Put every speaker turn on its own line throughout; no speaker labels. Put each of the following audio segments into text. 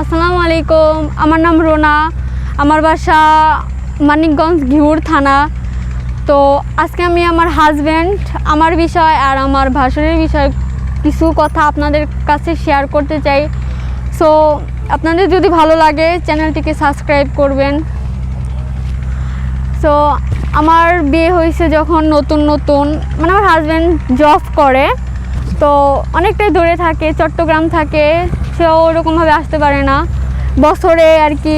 আসসালামু আলাইকুম। আমার নাম রোনা। আমার বাসা মানিকগঞ্জ ঘিউর থানা। তো আজকে আমি আমার হাজব্যান্ড, আমার বিষয় আর আমার ভাসুরের বিষয় কিছু কথা আপনাদের কাছে শেয়ার করতে চাই। সো আপনাদের যদি ভালো লাগে চ্যানেলটিকে সাবস্ক্রাইব করবেন। সো আমার বিয়ে হয়েছে যখন নতুন মানে আমার হাজব্যান্ড জব করে, তো অনেকটাই দূরে থাকে, চট্টগ্রাম থাকে। সেও ওরকমভাবে আসতে পারে না, বছরে আর কি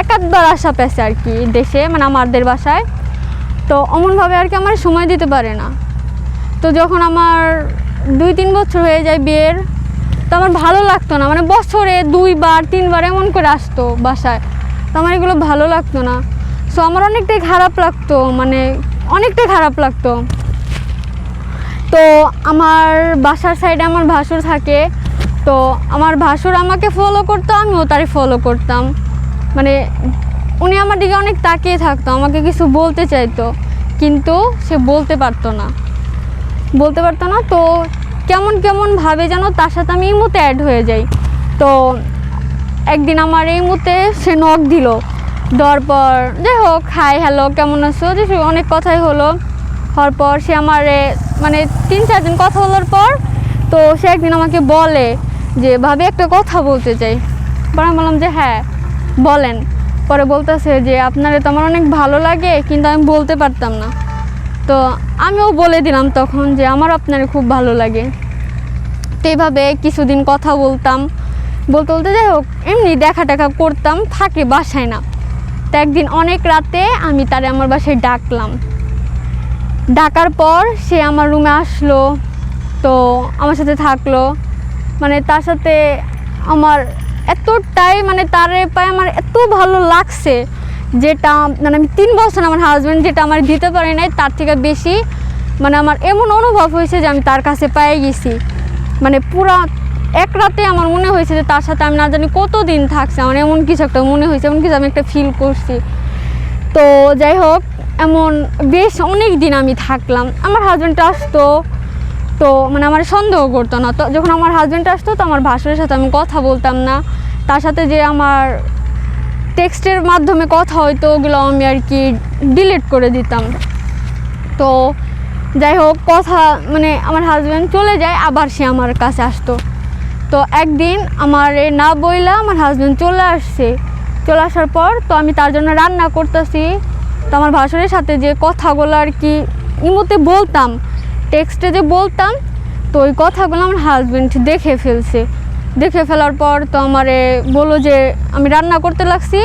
একাধবার আসা পেছে আর কি দেশে, মানে আমাদের বাসায়। তো অমনভাবে আর কি আমার সময় দিতে পারে না। তো যখন আমার 2-3 বছর হয়ে যায় বিয়ের, তো আমার ভালো লাগতো না, মানে বছরে 2-3 বার এমন করে আসতো বাসায়। তো আমার এগুলো ভালো লাগতো না। সো আমার অনেকটাই খারাপ লাগতো, মানে অনেকটাই খারাপ লাগতো। তো আমার বাসার সাইডে আমার ভাসুর থাকে। তো আমার ভাসুর আমাকে ফলো করতো, আমিও তারে ফলো করতাম। মানে উনি আমার দিকে অনেক তাকিয়ে থাকতো, আমাকে কিছু বলতে চাইতো, কিন্তু সে বলতে পারতো না। তো কেমন ভাবে যেন তার সাথে আমি ইমোতে অ্যাড হয়ে যাই। তো একদিন আমার এই মুহূর্তে সে নক দিল, দেওয়ার পর যাই হোক হাই হ্যালো কেমন আছো, যে অনেক কথাই হওয়ার পর সে আমার মানে 3-4 দিন কথা বলার পর তো সে একদিন আমাকে বলে যে ভাবি একটা কথা বলতে চাই। পরে আমি বললাম যে হ্যাঁ বলেন। পরে বলতেছে যে আপনারে তো আমার অনেক ভালো লাগে, কিন্তু আমি বলতে পারতাম না। তো আমিও বলে দিলাম তখন যে আমার আপনারে খুব ভালো লাগে। তো এইভাবে কিছুদিন কথা বলতে যাই হোক এমনি দেখা করতাম, থাকে বাসায় না। তো একদিন অনেক রাতে আমি তারে আমার বাসায় ডাকার পর সে আমার রুমে আসলো, তো আমার সাথে থাকলো। মানে তার সাথে আমার এতটাই, মানে তারে পায়ে আমার এত ভালো লাগছে, যেটা মানে আমি 3 বছর আমার হাজব্যান্ড যেটা আমার দিতে পারি নাই তার থেকে বেশি। মানে আমার এমন অনুভব হয়েছে যে আমি তার কাছে পেয়ে গেছি। মানে পুরা এক রাতে আমার মনে হয়েছে যে তার সাথে আমি না জানি কতদিন থাকছি, আমার এমন কিছু একটা মনে হয়েছে, এমন কিছু আমি একটা ফিল করছি। তো যাই হোক এমন বেশ অনেক দিন আমি থাকলাম। আমার হাজব্যান্ড আসতো, তো মানে আমার সন্দেহ করতো না। তো যখন আমার হাজব্যান্ড আসতো তো আমার ভাসুরের সাথে আমি কথা বলতাম না, তার সাথে যে আমার টেক্সটের মাধ্যমে কথা হয়তো ওগুলো আমি আর কি ডিলিট করে দিতাম। তো যাই হোক কথা, মানে আমার হাজব্যান্ড চলে যায়, আবার সে আমার কাছে আসতো। তো একদিন আমার না বইলা আমার হাজব্যান্ড চলে আসার পর তো আমি তার জন্য রান্না করতেছি। তো আমার ভাসুরের সাথে যে কথাগুলো আর কি ইমোতে বলতাম, টেক্সটে যে বলতাম, তো ওই কথাগুলো আমার হাজব্যান্ড দেখে ফেলার পর তো আমারে বললো যে আমি রান্না করতে লাগছি।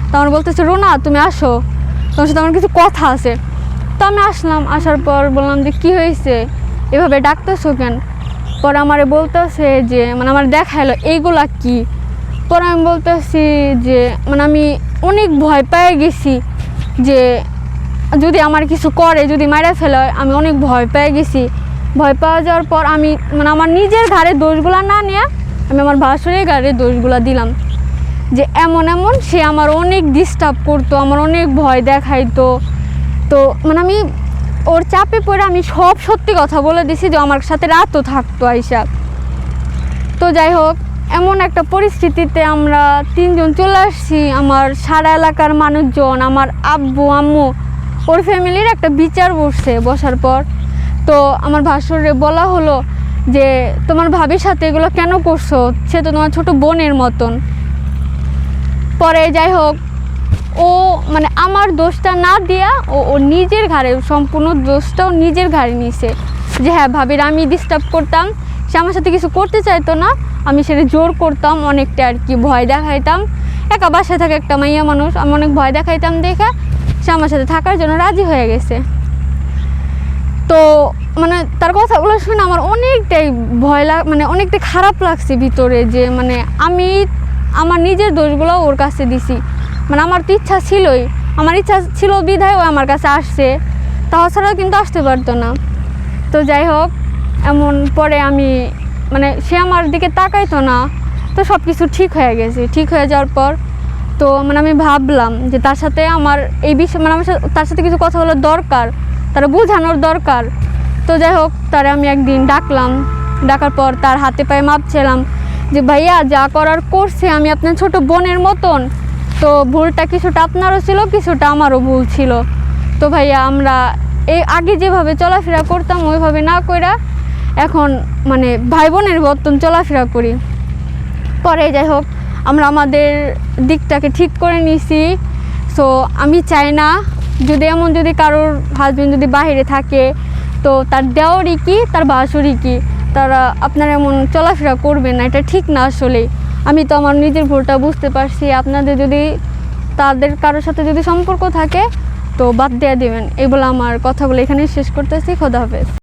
তো আমার বলতেছে রোনা তুমি আসো, তোমার সাথে আমার কিছু কথা আছে। তো আমি আসলাম, আসার পর বললাম যে কী হয়েছে, এভাবে ডাকতেছো কেন? পরে আমারে বলতেছে যে মানে আমার দেখাইলো এইগুলা কি। পরে আমি বলতেছি যে মানে আমি অনেক ভয় পেয়ে গেছি, যে যদি আমার কিছু করে, যদি মারা ফেলে, আমি অনেক ভয় পেয়ে গেছি। ভয় পাওয়া যাওয়ার পর আমি মানে আমার নিজের ঘাড়ে দোষগুলো না নিয়ে আমি আমার ভাসুরের ঘাড়ে দোষগুলো দিলাম, যে এমন সে আমার অনেক ডিস্টার্ব করতো, আমার অনেক ভয় দেখাইতো। তো মানে আমি ওর চাপে পড়ে আমি সব সত্যি কথা বলে দিছি, যে আমার সাথে রাতও থাকতো আইসা। তো যাই হোক এমন একটা পরিস্থিতিতে আমরা 3 জন চলে আসছি। আমার সারা এলাকার মানুষজন, আমার আব্বু আম্মু, ওর ফ্যামিলির একটা বিচার বসার পর তো আমার ভাসুরে বলা হলো যে তোমার ভাবির সাথে এগুলো কেন করছো, সে তো তোমার ছোট বোনের মতন। পরে যাই হোক ও মানে আমার দোষটা না দিয়া ও নিজের ঘাড়ে সম্পূর্ণ দোষটাও নিজের ঘাড়ে নিছে, যে হ্যাঁ ভাবির আমি ডিস্টার্ব করতাম, সে আমার সাথে কিছু করতে চাইতো না, আমি সেটা জোর করতাম, অনেকটা আর কি ভয় দেখাইতাম। একা বাসায় থাকে একটা মাইয়া মানুষ, আমি অনেক ভয় দেখাইতাম দেখে সে আমার সাথে থাকার জন্য রাজি হয়ে গেছে। তো মানে তার কথাগুলো শুনে আমার অনেকটাই মানে অনেকটাই খারাপ লাগছে ভিতরে, যে মানে আমি আমার নিজের দোষগুলো ওর কাছে দিছি। মানে আমার তো ইচ্ছা ছিল বিধায় ও আমার কাছে আসছে, তাছাড়াও কিন্তু আসতে পারতো না। তো যাই হোক এমন পরে আমি মানে সে আমার দিকে তাকাইতো না, তো সব কিছু ঠিক হয়ে যাওয়ার পর তো মানে আমি ভাবলাম যে তার সাথে আমার এই বিষয়, মানে আমার তার সাথে কিছু কথা বলার দরকার, তারা বোঝানোর দরকার। তো যাই হোক তারা আমি একদিন ডাকার পর তার হাতে পায়ে মাপ ছিলাম, যে ভাইয়া যা করার করছে, আমি আপনার ছোট বোনের মতন, তো ভুলটা কিছুটা আপনারও ছিল, কিছুটা আমারও ভুল ছিল। তো ভাইয়া আমরা এই আগে যেভাবে চলাফেরা করতাম ওইভাবে না কইরা এখন মানে ভাই বোনের মতন চলাফেরা করি। পরে যাই হোক আমরা আমাদের দিকটাকে ঠিক করে নিছি। সো আমি চাই না যদি এমন যদি কারোর হাজবেন্ড যদি বাইরে থাকে, তো তার দেওয়ারই কি তার বাসুরই কি, তারা আপনারা এমন চলাফেরা করবেন না, এটা ঠিক না। আসলে আমি তো আমার নিজের ভুলটা বুঝতে পারছি। আপনাদের যদি তাদের কারোর সাথে যদি সম্পর্ক থাকে তো বাদ দিয়ে দেবেন। এই বলে আমার কথাগুলো এখানেই শেষ করতেছি। খোদা হাফেজ।